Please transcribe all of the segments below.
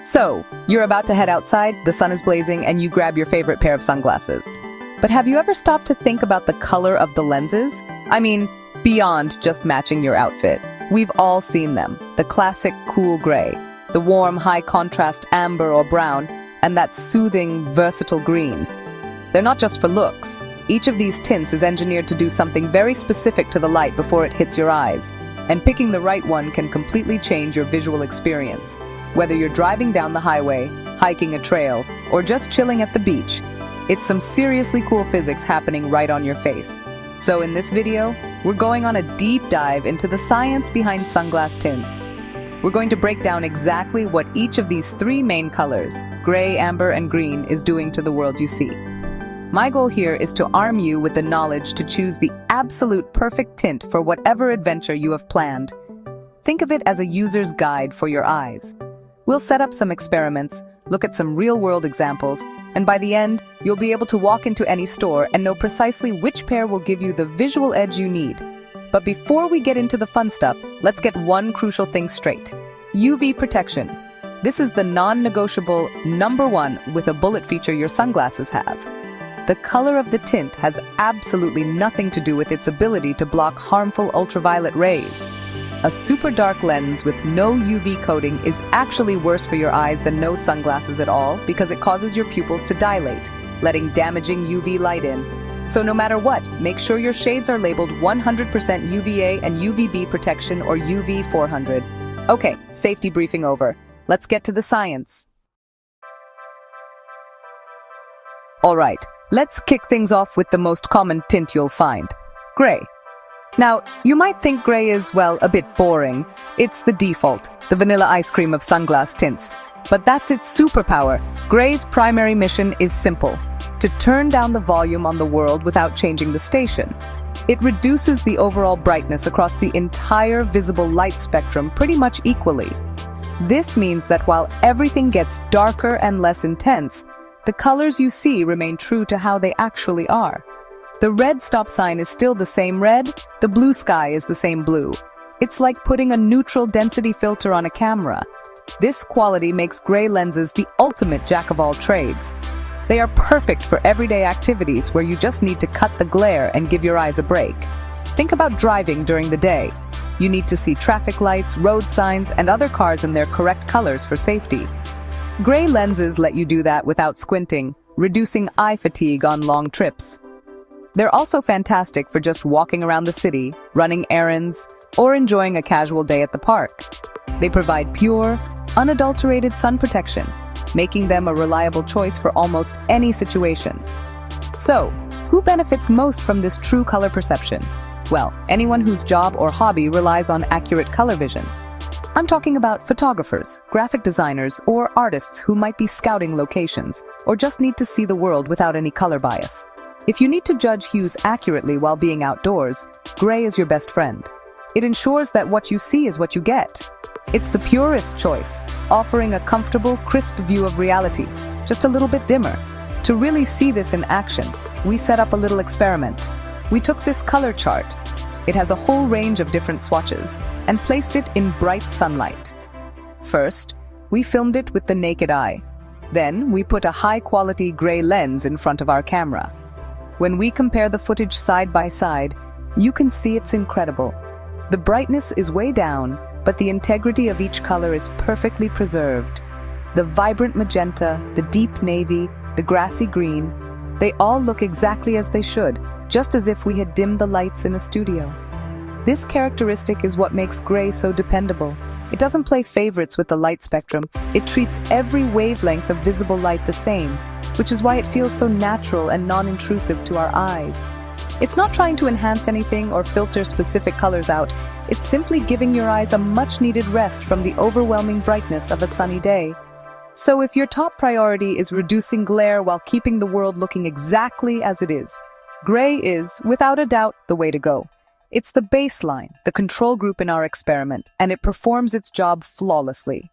So, you're about to head outside, the sun is blazing, and you grab your favorite pair of sunglasses. But have you ever stopped to think about the color of the lenses? I mean, beyond just matching your outfit. We've all seen them. The classic cool gray, the warm, high-contrast amber or brown, and that soothing, versatile green. They're not just for looks. Each of these tints is engineered to do something very specific to the light before it hits your eyes. And picking the right one can completely change your visual experience. Whether you're driving down the highway, hiking a trail, or just chilling at the beach, it's some seriously cool physics happening right on your face. So in this video, we're going on a deep dive into the science behind sunglass tints. We're going to break down exactly what each of these three main colors, gray, amber, and green, is doing to the world you see. My goal here is to arm you with the knowledge to choose the absolute perfect tint for whatever adventure you have planned. Think of it as a user's guide for your eyes. We'll set up some experiments, look at some real-world examples, and by the end, you'll be able to walk into any store and know precisely which pair will give you the visual edge you need. But before we get into the fun stuff, let's get one crucial thing straight. UV protection. This is the non-negotiable #1 with a bullet feature your sunglasses have. The color of the tint has absolutely nothing to do with its ability to block harmful ultraviolet rays. A super dark lens with no UV coating is actually worse for your eyes than no sunglasses at all because it causes your pupils to dilate, letting damaging UV light in. So no matter what, make sure your shades are labeled 100% UVA and UVB protection or UV 400. Okay, safety briefing over. Let's get to the science. All right, let's kick things off with the most common tint you'll find, gray. Now, you might think gray is, well, a bit boring. It's the default, the vanilla ice cream of sunglass tints. But that's its superpower. Gray's primary mission is simple: to turn down the volume on the world without changing the station. It reduces the overall brightness across the entire visible light spectrum pretty much equally. This means that while everything gets darker and less intense, the colors you see remain true to how they actually are. The red stop sign is still the same red, the blue sky is the same blue. It's like putting a neutral density filter on a camera. This quality makes gray lenses the ultimate jack of all trades. They are perfect for everyday activities where you just need to cut the glare and give your eyes a break. Think about driving during the day. You need to see traffic lights, road signs, and other cars in their correct colors for safety. Gray lenses let you do that without squinting, reducing eye fatigue on long trips. They're also fantastic for just walking around the city, running errands, or enjoying a casual day at the park. They provide pure, unadulterated sun protection, making them a reliable choice for almost any situation. So, who benefits most from this true color perception? Well, anyone whose job or hobby relies on accurate color vision. I'm talking about photographers, graphic designers, or artists who might be scouting locations, or just need to see the world without any color bias. If you need to judge hues accurately while being outdoors, gray is your best friend. It ensures that what you see is what you get. It's the purest choice, offering a comfortable, crisp view of reality, just a little bit dimmer. To really see this in action, we set up a little experiment. We took this color chart. It has a whole range of different swatches, and placed it in bright sunlight. First, we filmed it with the naked eye. Then, we put a high-quality gray lens in front of our camera. When we compare the footage side by side, you can see it's incredible. The brightness is way down, but the integrity of each color is perfectly preserved. The vibrant magenta, the deep navy, the grassy green, they all look exactly as they should, just as if we had dimmed the lights in a studio. This characteristic is what makes gray so dependable. It doesn't play favorites with the light spectrum. It treats every wavelength of visible light the same, which is why it feels so natural and non-intrusive to our eyes. It's not trying to enhance anything or filter specific colors out. It's simply giving your eyes a much-needed rest from the overwhelming brightness of a sunny day. So if your top priority is reducing glare while keeping the world looking exactly as it is, gray is, without a doubt, the way to go. It's the baseline, the control group in our experiment, and it performs its job flawlessly.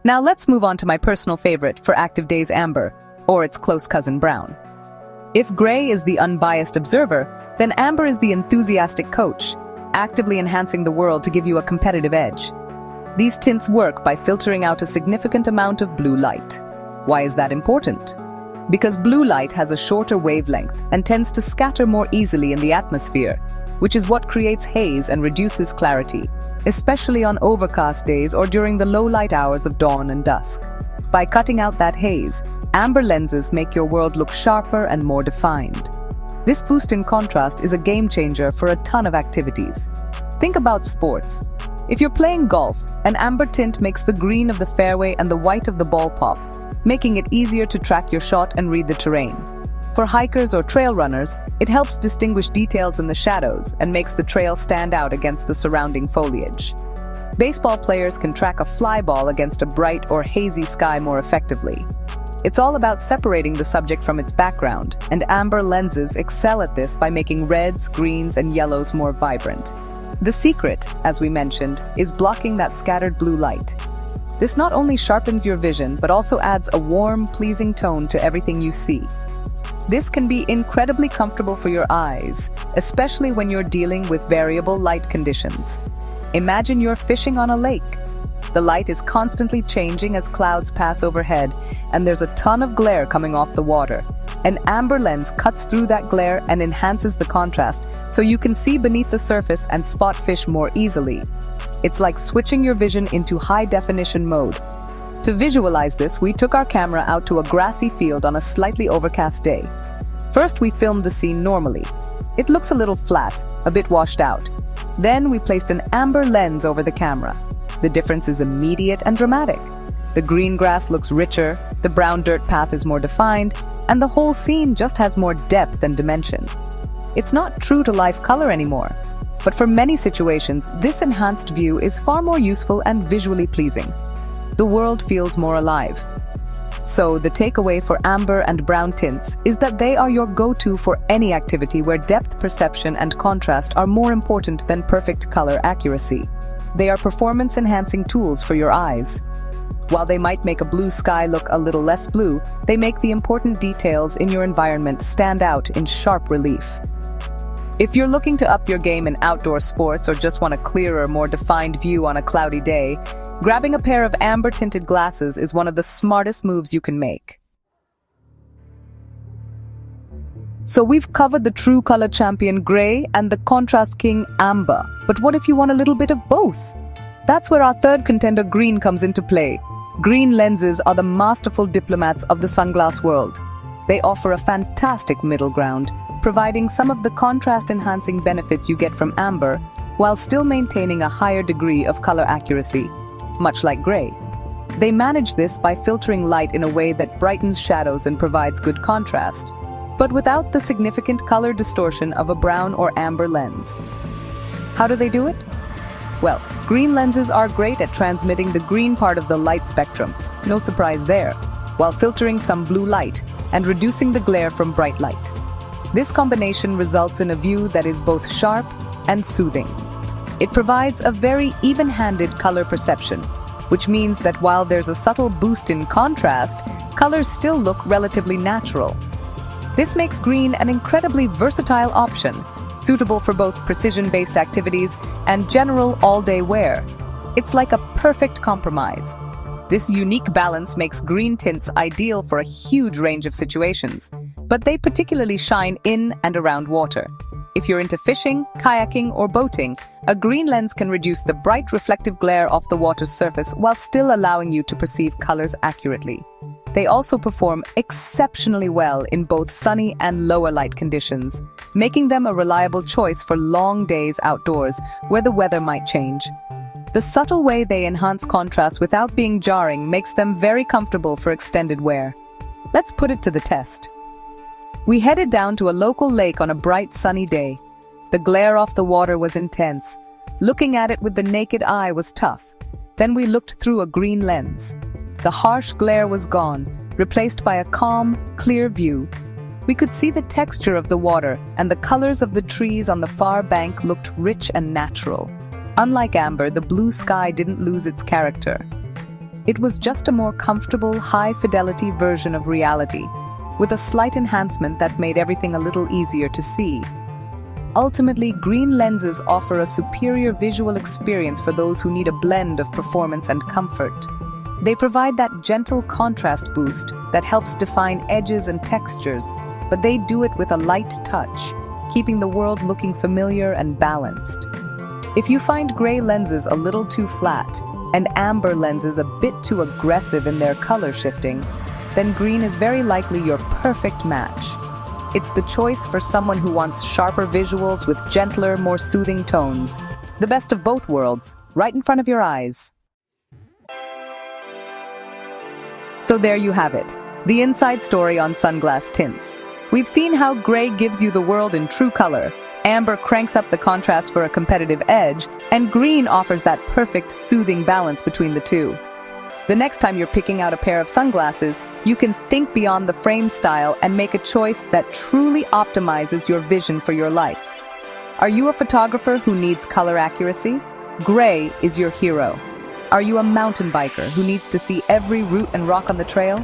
Now let's move on to my personal favorite for active days, amber, or its close cousin brown. If gray is the unbiased observer, then amber is the enthusiastic coach, actively enhancing the world to give you a competitive edge. These tints work by filtering out a significant amount of blue light. Why is that important? Because blue light has a shorter wavelength and tends to scatter more easily in the atmosphere, which is what creates haze and reduces clarity, especially on overcast days or during the low light hours of dawn and dusk. By cutting out that haze, amber lenses make your world look sharper and more defined. This boost in contrast is a game changer for a ton of activities. Think about sports. If you're playing golf, an amber tint makes the green of the fairway and the white of the ball pop, making it easier to track your shot and read the terrain. For hikers or trail runners, it helps distinguish details in the shadows and makes the trail stand out against the surrounding foliage. Baseball players can track a fly ball against a bright or hazy sky more effectively. It's all about separating the subject from its background, and amber lenses excel at this by making reds, greens, and yellows more vibrant. The secret, as we mentioned, is blocking that scattered blue light. This not only sharpens your vision, but also adds a warm, pleasing tone to everything you see. This can be incredibly comfortable for your eyes, especially when you're dealing with variable light conditions. Imagine you're fishing on a lake. The light is constantly changing as clouds pass overhead, and there's a ton of glare coming off the water. An amber lens cuts through that glare and enhances the contrast, so you can see beneath the surface and spot fish more easily. It's like switching your vision into high-definition mode. To visualize this, we took our camera out to a grassy field on a slightly overcast day. First, we filmed the scene normally. It looks a little flat, a bit washed out. Then we placed an amber lens over the camera. The difference is immediate and dramatic. The green grass looks richer, the brown dirt path is more defined, and the whole scene just has more depth and dimension. It's not true-to-life color anymore, but for many situations, this enhanced view is far more useful and visually pleasing. The world feels more alive. So the takeaway for amber and brown tints is that they are your go-to for any activity where depth perception and contrast are more important than perfect color accuracy. They are performance-enhancing tools for your eyes. While they might make a blue sky look a little less blue, they make the important details in your environment stand out in sharp relief. If you're looking to up your game in outdoor sports or just want a clearer, more defined view on a cloudy day, grabbing a pair of amber-tinted glasses is one of the smartest moves you can make. So we've covered the true color champion gray and the contrast king amber. But what if you want a little bit of both? That's where our third contender green comes into play. Green lenses are the masterful diplomats of the sunglass world. They offer a fantastic middle ground, providing some of the contrast-enhancing benefits you get from amber, while still maintaining a higher degree of color accuracy, much like gray. They manage this by filtering light in a way that brightens shadows and provides good contrast, but without the significant color distortion of a brown or amber lens. How do they do it? Well, green lenses are great at transmitting the green part of the light spectrum, no surprise there, while filtering some blue light and reducing the glare from bright light. This combination results in a view that is both sharp and soothing. It provides a very even-handed color perception, which means that while there's a subtle boost in contrast, colors still look relatively natural. This makes green an incredibly versatile option, suitable for both precision-based activities and general all-day wear. It's like a perfect compromise. This unique balance makes green tints ideal for a huge range of situations, but they particularly shine in and around water. If you're into fishing, kayaking, or boating, a green lens can reduce the bright reflective glare off the water's surface while still allowing you to perceive colors accurately. They also perform exceptionally well in both sunny and lower light conditions, making them a reliable choice for long days outdoors where the weather might change. The subtle way they enhance contrast without being jarring makes them very comfortable for extended wear. Let's put it to the test. We headed down to a local lake on a bright sunny day. The glare off the water was intense. Looking at it with the naked eye was tough. Then we looked through a green lens. The harsh glare was gone, replaced by a calm, clear view. We could see the texture of the water, and the colors of the trees on the far bank looked rich and natural. Unlike amber, the blue sky didn't lose its character. It was just a more comfortable, high-fidelity version of reality, with a slight enhancement that made everything a little easier to see. Ultimately, green lenses offer a superior visual experience for those who need a blend of performance and comfort. They provide that gentle contrast boost that helps define edges and textures, but they do it with a light touch, keeping the world looking familiar and balanced. If you find gray lenses a little too flat and amber lenses a bit too aggressive in their color shifting, then green is very likely your perfect match. It's the choice for someone who wants sharper visuals with gentler, more soothing tones. The best of both worlds, right in front of your eyes. So there you have it, the inside story on Sunglass tints. We've seen how gray gives you the world in true color, amber cranks up the contrast for a competitive edge, and green offers that perfect, soothing balance between the two. The next time you're picking out a pair of sunglasses, you can think beyond the frame style and make a choice that truly optimizes your vision for your life. Are you a photographer who needs color accuracy? Gray is your hero. Are you a mountain biker who needs to see every root and rock on the trail?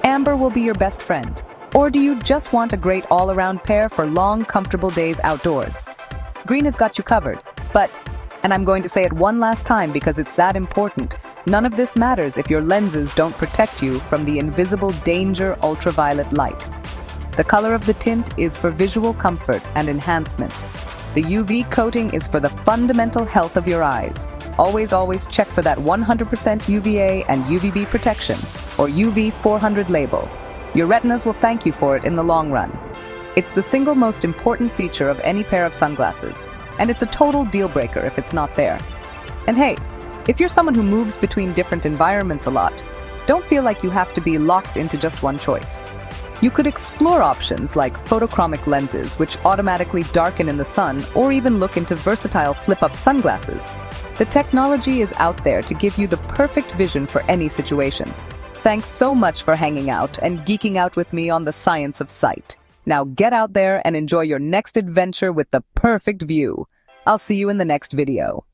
Amber will be your best friend. Or do you just want a great all-around pair for long, comfortable days outdoors? Green has got you covered, but, and I'm going to say it one last time because it's that important, none of this matters if your lenses don't protect you from the invisible danger ultraviolet light. The color of the tint is for visual comfort and enhancement. The UV coating is for the fundamental health of your eyes. Always check for that 100% UVA and UVB protection, or UV 400 label. Your retinas will thank you for it in the long run. It's the single most important feature of any pair of sunglasses, and it's a total deal breaker if it's not there. And hey, if you're someone who moves between different environments a lot, don't feel like you have to be locked into just one choice. You could explore options like photochromic lenses, which automatically darken in the sun, or even look into versatile flip-up sunglasses. The technology is out there to give you the perfect vision for any situation. Thanks so much for hanging out and geeking out with me on the science of sight. Now get out there and enjoy your next adventure with the perfect view. I'll see you in the next video.